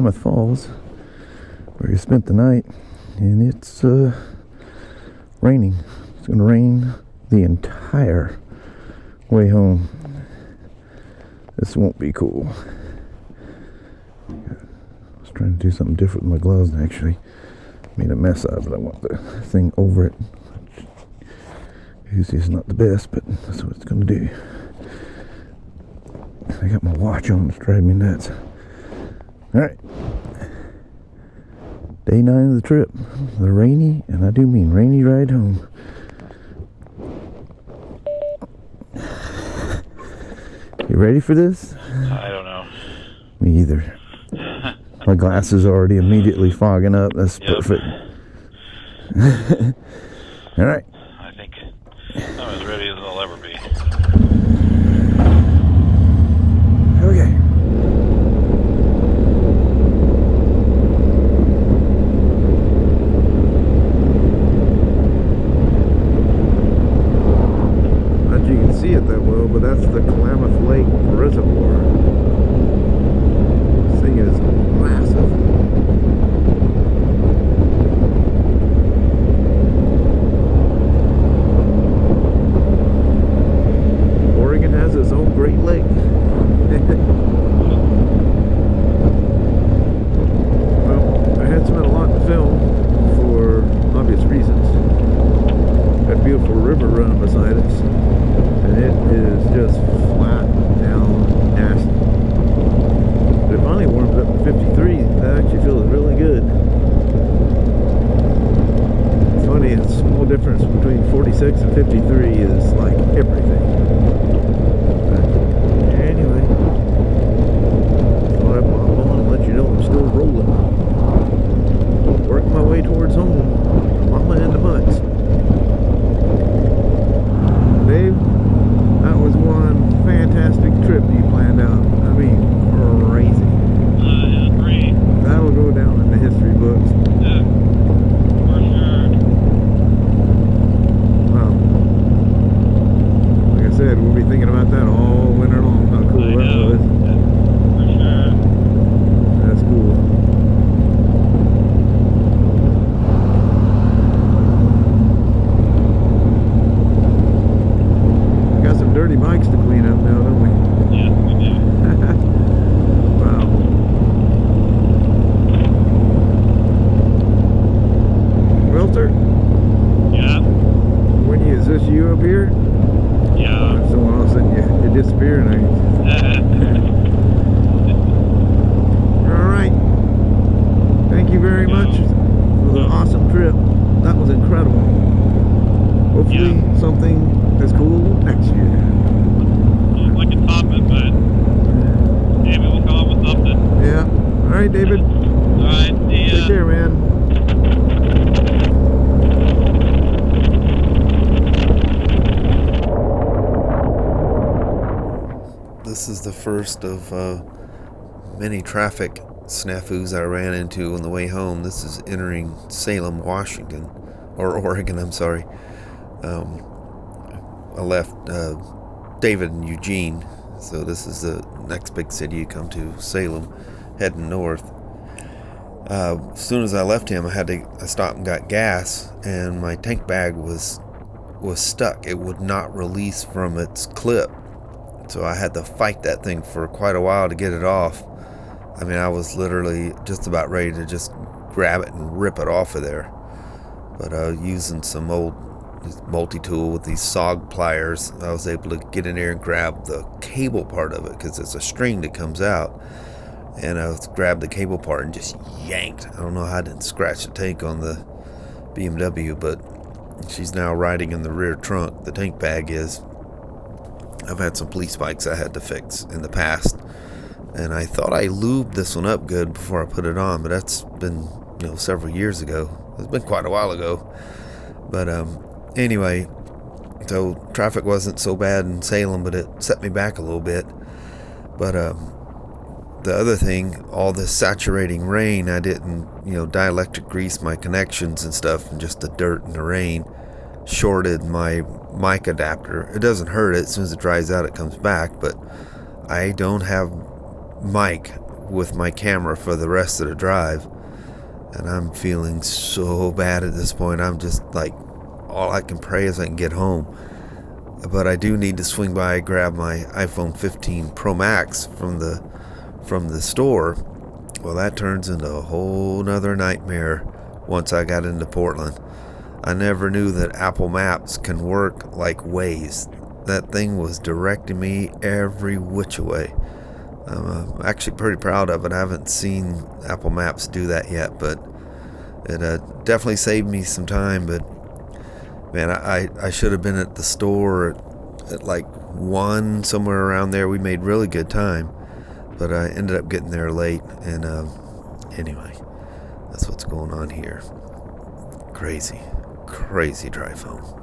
Klamath Falls, where you spent the night, and it's raining. It's going to rain the entire way home. This won't be cool. I was trying to do something different with my gloves and actually made a mess of it, but I want the thing over it. Usually it's not the best, but that's what it's going to do. I got my watch on, it's driving me nuts. Alright. Day 9 of the trip. The rainy, and I do mean rainy ride home. You ready for this? I don't know. Me either. My glasses are already immediately fogging up. That's perfect. Alright. I think I'm as ready as I'll ever be. Okay. Not sure you can see it that well, but that's the Klamath Lake Reservoir. This thing is massive. Oregon has its own Great Lake. Well, I had spent a lot to film for obvious reasons. That beautiful river running beside us, and it is just flat down nasty. But it finally warms up to 53. That actually feels really good. It's funny, a small difference between 46 and 53 is like everything. But anyway, thought I'd pop on and let you know I'm still rolling. Working my way towards home. Mama and the butts. Dave, that was one fantastic trip you planned out. I mean, crazy. Yeah, great. That'll go down in the history books. Yeah, for sure. Wow. Like I said, we'll be thinking about that all winter long. How cool that was. For sure. That's cool. We got some dirty bikes to clean up now, don't we? Yes, we do. Wow. Welter, Yeah. is this you up here? Yeah. So all of a sudden you disappear and Alright. Thank you very much for the awesome trip. That was incredible. Hopefully something as cool next year. I can top it, but maybe we'll come up with something. Yeah. Alright, David. Alright, see ya. Take care, man. This is the first of many traffic snafus I ran into on the way home. This is entering Salem, Washington, or Oregon, I'm sorry. I left David and Eugene, so this is the next big city you come to, Salem, heading north. As soon as I left him, I stopped and got gas, and my tank bag was stuck. It would not release from its clip. So I had to fight that thing for quite a while to get it off. I mean, I was literally just about ready to just grab it and rip it off of there. But using some old multi-tool with these SOG pliers, I was able to get in there and grab the cable part of it, because it's a string that comes out. And I grabbed the cable part and just yanked. I don't know how I didn't scratch the tank on the BMW, but she's now riding in the rear trunk. The tank bag is. I've had some police bikes I had to fix in the past, and I thought I lubed this one up good before I put it on, but that's been, several years ago. It's been quite a while ago. But anyway, so traffic wasn't so bad in Salem, but it set me back a little bit. But the other thing, all this saturating rain, I didn't, dielectric grease my connections and stuff, and just the dirt and the rain shorted my mic adapter. It doesn't hurt it. As soon as it dries out, it comes back, but I don't have mic with my camera for the rest of the drive. And I'm feeling so bad at this point. I'm just like, all I can pray is I can get home. But I do need to swing by, grab my iPhone 15 Pro Max from the store. Well, that turns into a whole nother nightmare once I got into Portland. I never knew that Apple Maps can work like Waze. That thing was directing me every which way. I'm actually pretty proud of it. I haven't seen Apple Maps do that yet, but it definitely saved me some time. But man, I should have been at the store at like 1, somewhere around there. We made really good time, but I ended up getting there late. And anyway, that's what's going on here. Crazy drive home.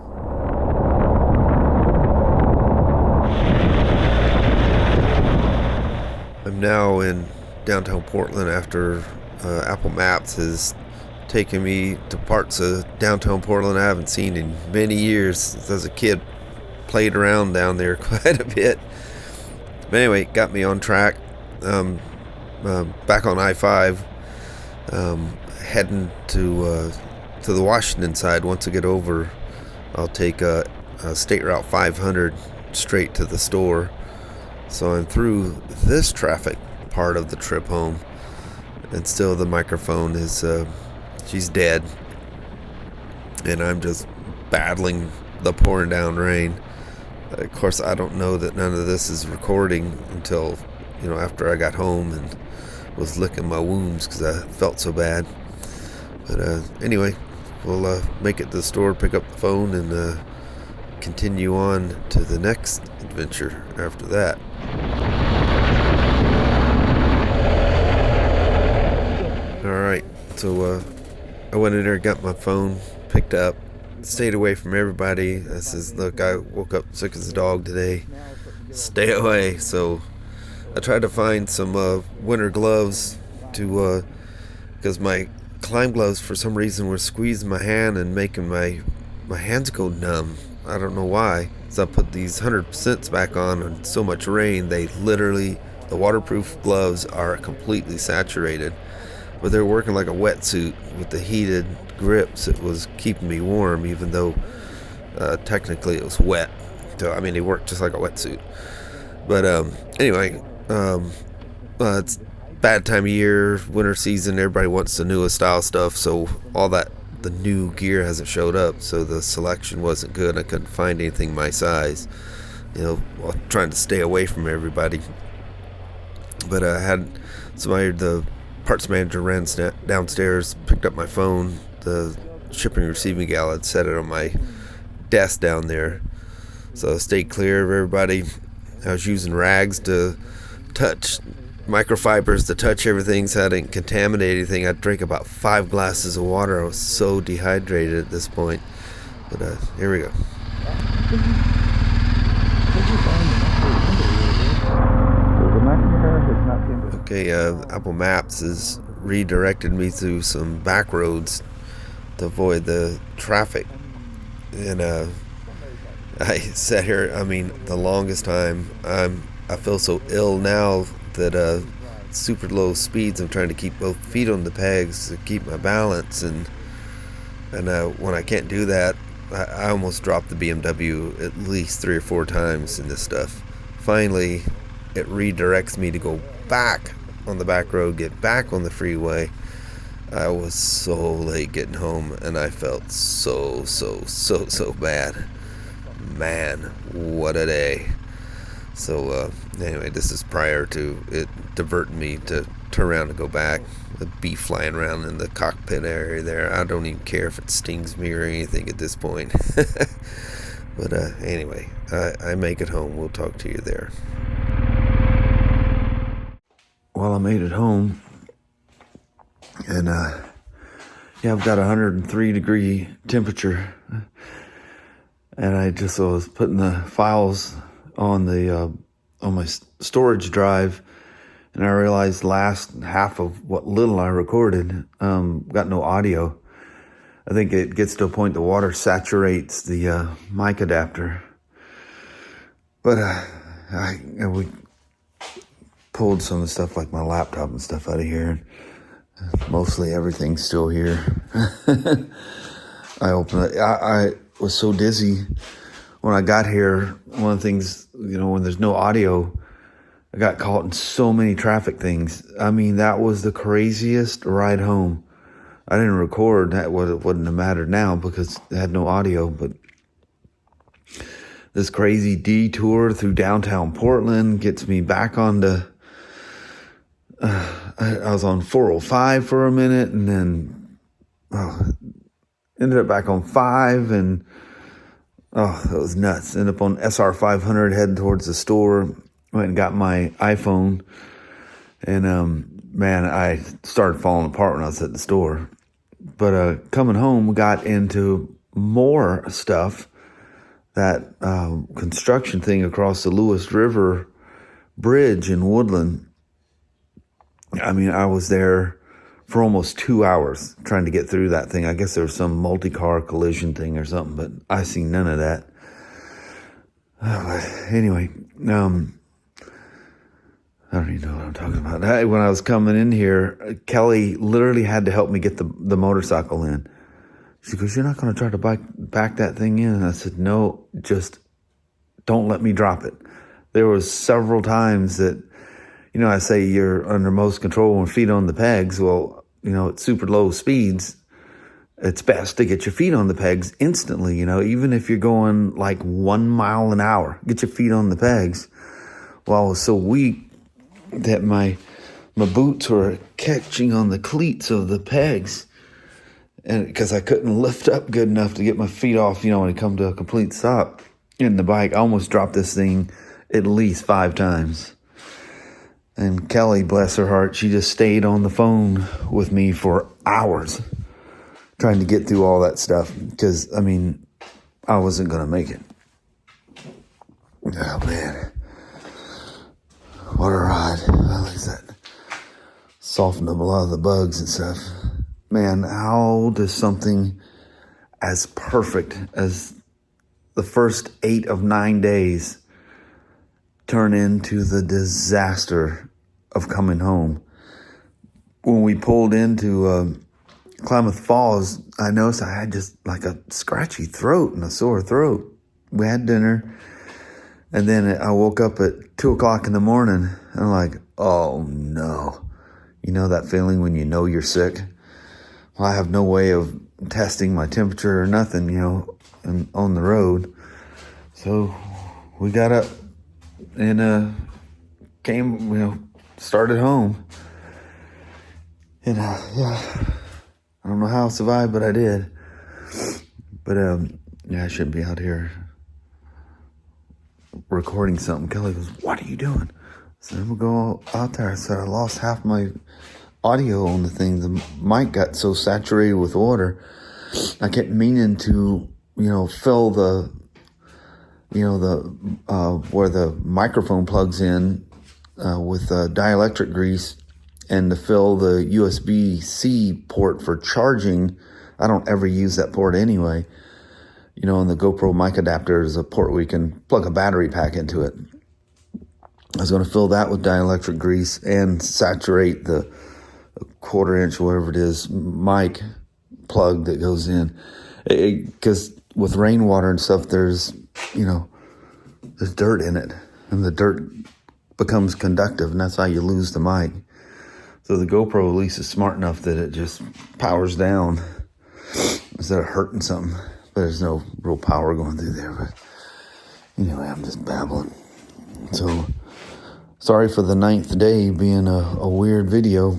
I'm now in downtown Portland after Apple Maps has taken me to parts of downtown Portland I haven't seen in many years. Since as a kid, played around down there quite a bit. But anyway, got me on track. Back on I-5, heading to the Washington side. Once I get over, I'll take a State Route 500 straight to the store. So I'm through this traffic part of the trip home, and still the microphone is, she's dead. And I'm just battling the pouring down rain. Of course, I don't know that none of this is recording until, after I got home and was licking my wounds because I felt so bad. But anyway, we'll make it to the store, pick up the phone, and continue on to the next adventure after that. Alright, so I went in there, got my phone, picked up, stayed away from everybody. I says, look, I woke up sick as a dog today. Stay away. So I tried to find some winter gloves because my climb gloves for some reason were squeezing my hand and making my hands go numb. I don't know why. So I put these 100% back on so much rain, the waterproof gloves are completely saturated. But they're working like a wetsuit with the heated grips. It was keeping me warm, even though technically it was wet. So, I mean, they work just like a wetsuit. But anyway, it's bad time of year, winter season. Everybody wants the newest style stuff, so all that the new gear hasn't showed up. So the selection wasn't good. I couldn't find anything my size. While trying to stay away from everybody. But I had the parts manager ran downstairs, picked up my phone. The shipping receiving gal had set it on my desk down there. So I stayed clear of everybody. I was using rags to touch microfibers to touch everything so I didn't contaminate anything. I drank about 5 glasses of water. I was so dehydrated at this point. But here we go. Okay, Apple Maps has redirected me through some back roads to avoid the traffic. And I sat here, the longest time. I feel so ill now that super low speeds, I'm trying to keep both feet on the pegs to keep my balance. And when I can't do that, I almost dropped the BMW at least 3 or 4 times in this stuff. Finally, it redirects me to go back on the back road, get back on the freeway. I was so late getting home, and I felt so bad. Man, what a day. So anyway, this is prior to it diverting me to turn around and go back. The bee flying around in the cockpit area there. I don't even care if it stings me or anything at this point. But anyway, I make it home. We'll talk to you there. Well, I made it home, and I've got 103 degree temperature, and I just was putting the files on my storage drive, and I realized the last half of what little I recorded got no audio. I think it gets to a point the water saturates the mic adapter. But pulled some of the stuff like my laptop and stuff out of here. Mostly everything's still here. I opened it. I was so dizzy when I got here. One of the things, when there's no audio, I got caught in so many traffic things. I mean, that was the craziest ride home. I didn't record. That wouldn't have mattered now because it had no audio, but this crazy detour through downtown Portland gets me back onto, I was on 405 for a minute and then ended up back on 5 and that was nuts. Ended up on SR 500 heading towards the store. Went and got my iPhone and man, I started falling apart when I was at the store. But coming home, we got into more stuff. That construction thing across the Lewis River Bridge in Woodland. I mean, I was there for almost 2 hours trying to get through that thing. I guess there was some multi-car collision thing or something, but I seen none of that. Anyway, I don't even know what I'm talking about. When I was coming in here, Kelly literally had to help me get the motorcycle in. She goes, "You're not going to try to back that thing in?" And I said, "No, just don't let me drop it." There was several times that, I say you're under most control when feet on the pegs. Well, at super low speeds, it's best to get your feet on the pegs instantly, even if you're going like 1 mile an hour, get your feet on the pegs. Well, I was so weak that my boots were catching on the cleats of the pegs. And because I couldn't lift up good enough to get my feet off, when it come to a complete stop in the bike, I almost dropped this thing at least 5 times. And Kelly, bless her heart, she just stayed on the phone with me for hours trying to get through all that stuff because, I wasn't going to make it. Oh, man. What a ride. Well, like that softened up a lot of the bugs and stuff. Man, how does something as perfect as the first 8 of 9 days turn into the disaster of coming home? When we pulled into Klamath Falls, I noticed I had just like a scratchy throat and a sore throat. We had dinner, and then I woke up at 2 o'clock in the morning, and I'm like, oh no. You know that feeling when you know you're sick? Well, I have no way of testing my temperature or nothing, and on the road. So we got up and came, started home. And I don't know how I survived, but I did. But I shouldn't be out here recording something. Kelly goes, "What are you doing?" So I'm going to go out there. I said, "I lost half my audio on the thing. The mic got so saturated with water, I kept meaning to, fill the, where the microphone plugs in with dielectric grease, and to fill the USB-C port for charging. I don't ever use that port anyway. On the GoPro mic adapter is a port where you can plug a battery pack into it. I was going to fill that with dielectric grease and saturate the 1/4 inch, whatever it is, mic plug that goes in. Because with rainwater and stuff, there's dirt in it. And the dirt becomes conductive, and that's how you lose the mic. So the GoPro at least is smart enough that it just powers down instead of hurting something. But there's no real power going through there. But anyway, I'm just babbling. So sorry for the 9th day being a weird video.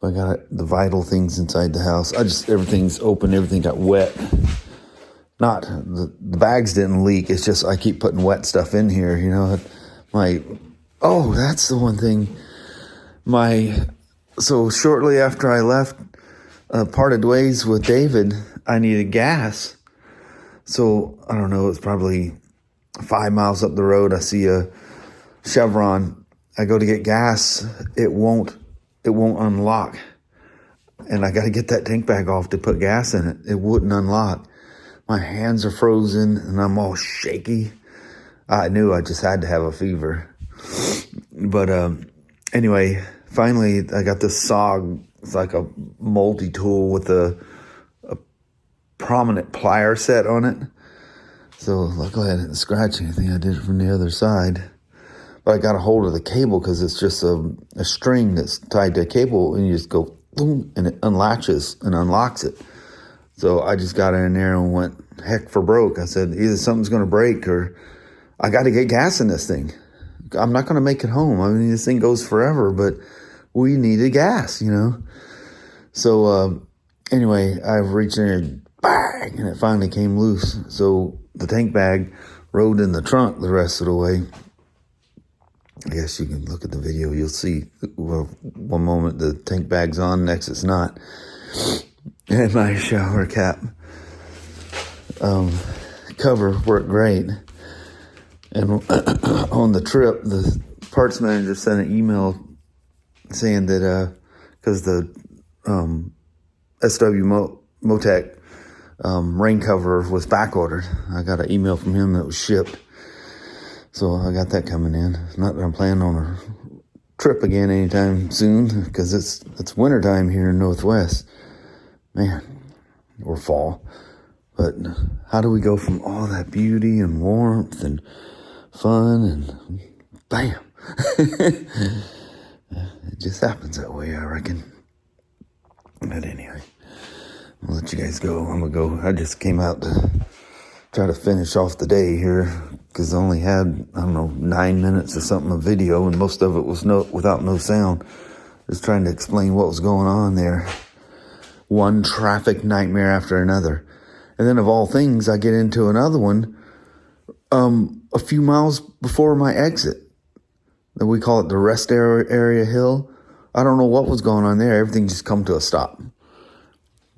I got the vital things inside the house. Everything's open. Everything got wet. Not, the bags didn't leak. It's just I keep putting wet stuff in here, that's the one thing. So shortly after I left, parted ways with David, I needed gas. So, I don't know, it's probably 5 miles up the road. I see a Chevron. I go to get gas. It won't unlock. And I got to get that tank bag off to put gas in it. It wouldn't unlock. My hands are frozen and I'm all shaky. I knew I just had to have a fever. But anyway, finally I got this saw. It's like a multi-tool with a prominent plier set on it. So luckily I didn't scratch anything. I did it from the other side. But I got a hold of the cable because it's just a string that's tied to a cable, and you just go boom, and it unlatches and unlocks it. So I just got in there and went heck for broke. I said, either something's going to break or I got to get gas in this thing. I'm not going to make it home. I mean, this thing goes forever, but we needed gas, you know. So anyway, I reached in there, bang, and it finally came loose. So the tank bag rode in the trunk the rest of the way. I guess you can look at the video. You'll see, well, one moment the tank bag's on, next it's not. And my shower cap cover worked great. And on the trip, the parts manager sent an email saying that because the SW Motec rain cover was back ordered. I got an email from him that was shipped. So I got that coming in. Not that I'm planning on a trip again anytime soon, because it's wintertime here in Northwest. Man, or fall. But how do we go from all that beauty and warmth and fun and bam? It just happens that way, I reckon. But anyway, I'll let you guys go. I'm going to go. I just came out to try to finish off the day here, because I only had, I don't know, 9 minutes or something of video, and most of it was without no sound. Just trying to explain what was going on there. One traffic nightmare after another. And then of all things, I get into another one a few miles before my exit. We call it the rest area hill. I don't know what was going on there. Everything just come to a stop.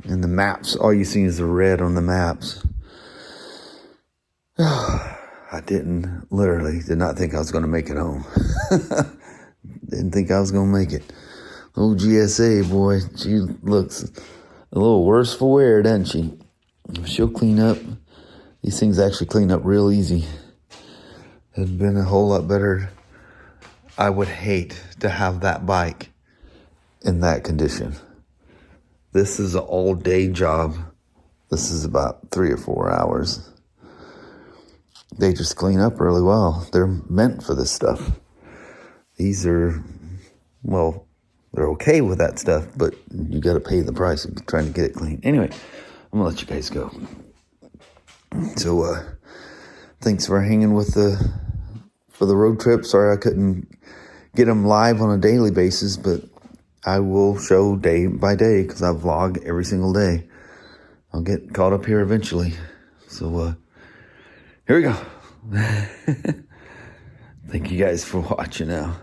And the maps, all you see is the red on the maps. I did not think I was going to make it home. Didn't think I was going to make it. Old GSA, boy, she looks a little worse for wear, doesn't she? She'll clean up. These things actually clean up real easy. It'd been a whole lot better. I would hate to have that bike in that condition. This is an all-day job. This is about 3 or 4 hours. They just clean up really well. They're meant for this stuff. These are, well, they're okay with that stuff, but you got to pay the price of trying to get it clean. Anyway, I'm going to let you guys go. So, thanks for hanging with for the road trip. Sorry I couldn't get them live on a daily basis, but I will show day by day because I vlog every single day. I'll get caught up here eventually. So, here we go. Thank you guys for watching now.